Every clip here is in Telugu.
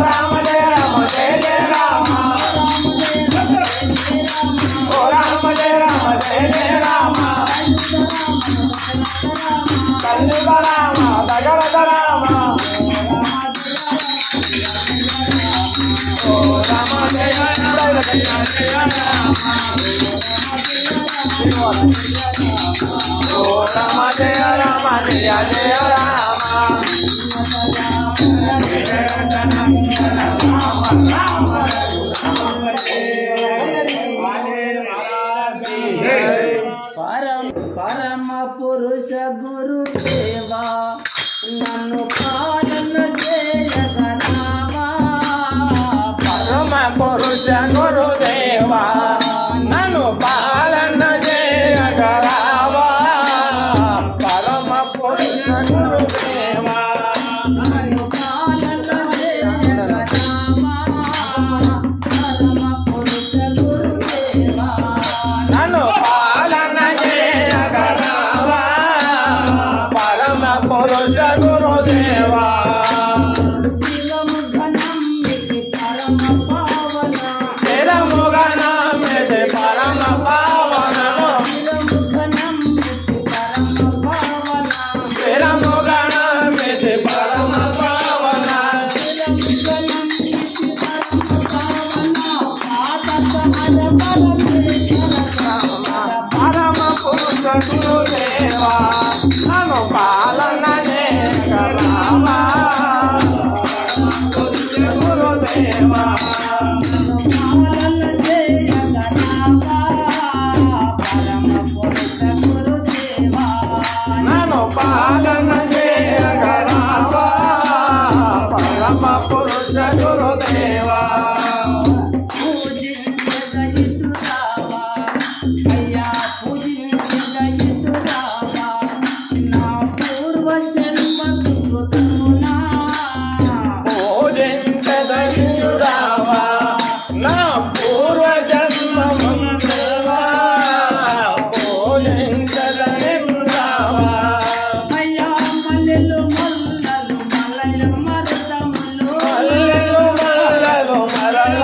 राम जय राम जय जय राम ओ राम जय राम जय जय राम कलयुग राम दशरथ राम ओ राम जय राम जय राम ओ राम जय राम जय जय राम परम पुरुष गुरुदेवा नन्नु पालन जयगरावा परम पुरुष गुरुदेवा नन्नु पालन जयगरावा परम पुरुष गुरुदेवा नन्नु पालन जयगरावा परम पुरुष गुरुदेवा नन्नु पालन जयगरावा परम पुरुष गुरुदेवा तेरा मुगना में परम पावन तेरा मुगना में परम पावन परम पुरुष गुरुदेवा नन्नु पालन जयगरावा पुरुष गुरुदेवा नन्नु पालन जयगरावा परम पुरुष गुरुदेवा पूजिंचदयुरावा ना पूर्व जन्म मंगलवा पूजिंचदयुरावा मल्लेलु मल्ललु मरल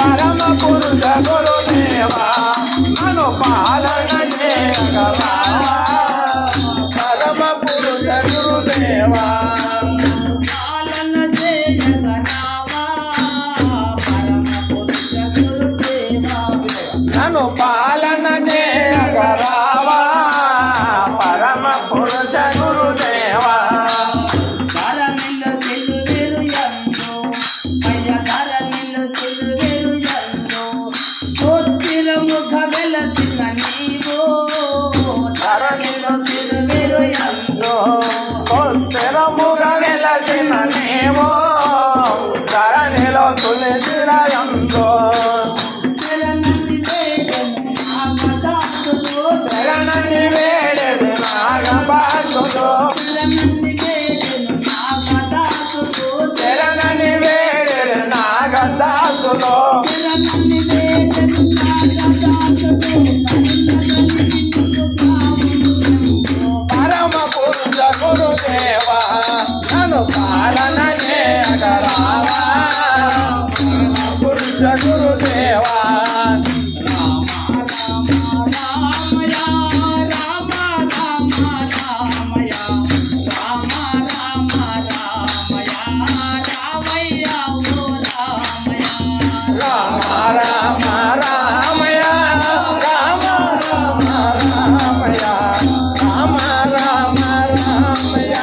పరమ పురుష గురుదేవా నన్ను పాలన చేయగలవా పరమ పురుష గురుదేవా పాలన చేయగలవా పరమ పురుష గురుదేవా నన్ను పాలన చేయగలవా పరమ పురుష గురుదేవా ధరణిలో సిలువేరు ఎందు అయ్య ధరణిలో సిలువేరు ఎందు స్తోత్ర ముఖ వెలసిన నీవు ధరణిలో సిలువేరు ఎందు స్థిరముగ వెలసిన నీవు ధరణిలో తులసిర ఎందు శరణని వేడెను నాగదాసులు శరణని వేడెను నాగదాసులు శరణని వేడెను నాగదాసులు శరణని వేడెను నాగదాసులు శరణని వేడెను నాగదాసులు పరమ పురుష గురుదేవా నన్ను పాలన చేయగలవా పరమ పురుష గురుదేవా రామ రామ రామయ రామ రామ రామయ రామ రామ రామయ రామ రామ రామయ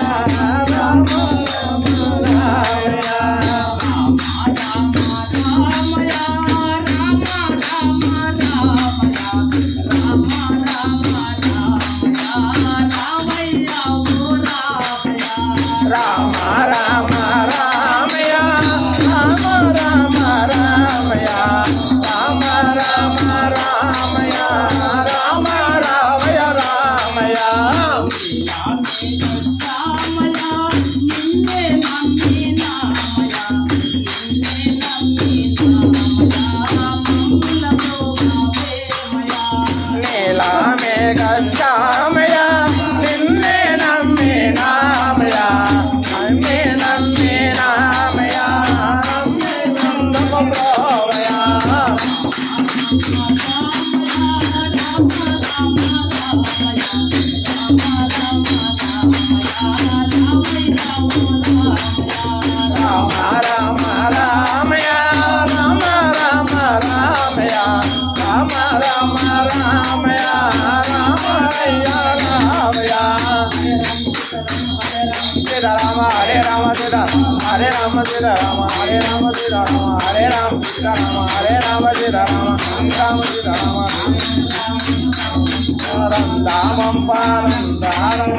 రామ రామ రామయ రామ రామ రామయ రామ రామ రామయ రామ రామయ రామయ నీలా మేఘ శ్యామయ నిన్నే నమ్మి నామయ నమ్మి నమ్మి నామయ నమ్మి నందమ ప్రోవయ రామ రామ రామయ రామ రామ రామయ రామ రామ రామయ రామయ రామయ సీత రామ హరే రామ సీత హరే రామ సీత రామ హరే రామ సీత రామ హరే రామ సీత రామ హరే రామ సీత రామ రామ సీత రామ రామం పారం దారం